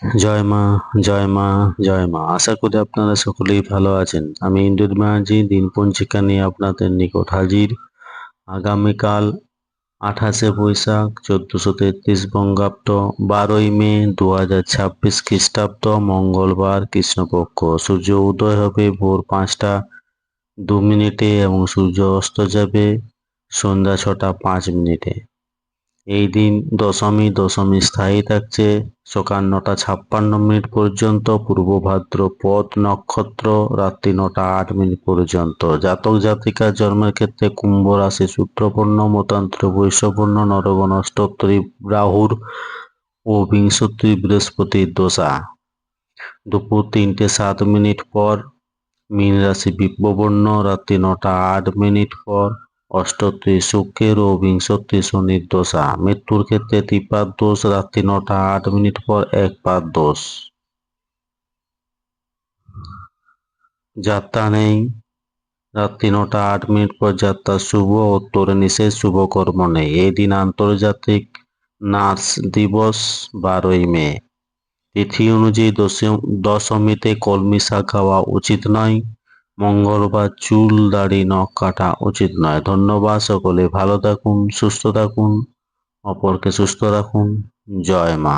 জয় মা, জয় মা, জয় মা। আশা করি আপনারা সকলেই ভালো আছেন। আমি ইন্দুর ব্যানার্জি দিন পঞ্জিকা নিয়ে আপনাদের নিকট হাজির। আগামীকাল 28শে বৈশাখ 1433 বঙ্গাব্দ, 12ই মে 2026 খ্রিস্টাব্দ, মঙ্গলবার, কৃষ্ণপক্ষ। সূর্য উদয় হবে ভোর 5টা 2 মিনিটে এবং সূর্য অস্ত যাবে সন্ধ্যা 6টা 5 মিনিটে। এই দিন দশমী স্থায়ী থাকছে সকাল 9টা 56 মিনিট পর্যন্ত, পূর্ব ভাদ্রপদ নক্ষত্র রাত্রি 9টা 8 মিনিট পর্যন্ত। জাতক জাতিকার জন্মের ক্ষেত্রে কুম্ভ রাশি সূত্রপন্ন, মতান্তর বৈশ্যপন্ন, নরগণ অষ্টোত্তরী রাহুর ও বিংশোত্তরী বৃহস্পতির দশা। দুপুর 3টে 7 মিনিট পর মীন রাশি বিপ্রবর্ণ, রাত্রি 9টা 8 মিনিট পর অষ্টোত্তরী শুক্রের ও বিংশোত্তরী শনির দশা। মৃত্যুর ক্ষেত্রে ত্রিপাদ দোষ, রাত্রি 9টা 8 মিনিট পর একপাদ দোষ। যাত্রা নেই, রাত্রি 9টা 8 মিনিট পর যাত্রা শুভ, উত্তরে নিষেধ, শুভ কর্ম নেই। এই দিন আন্তর্জাতিক নার্স দিবস 12ই মে। তিথি অনুযায়ী দশমীতে কলমি শাক খাওয়া উচিত নয়। মঙ্গলবার চুল দাড়ি নখ কাটা উচিত নয়। ধন্যবাদ। সকলে ভালো থাকুন, সুস্থ থাকুন, অপরকে সুস্থ রাখুন। জয় মা।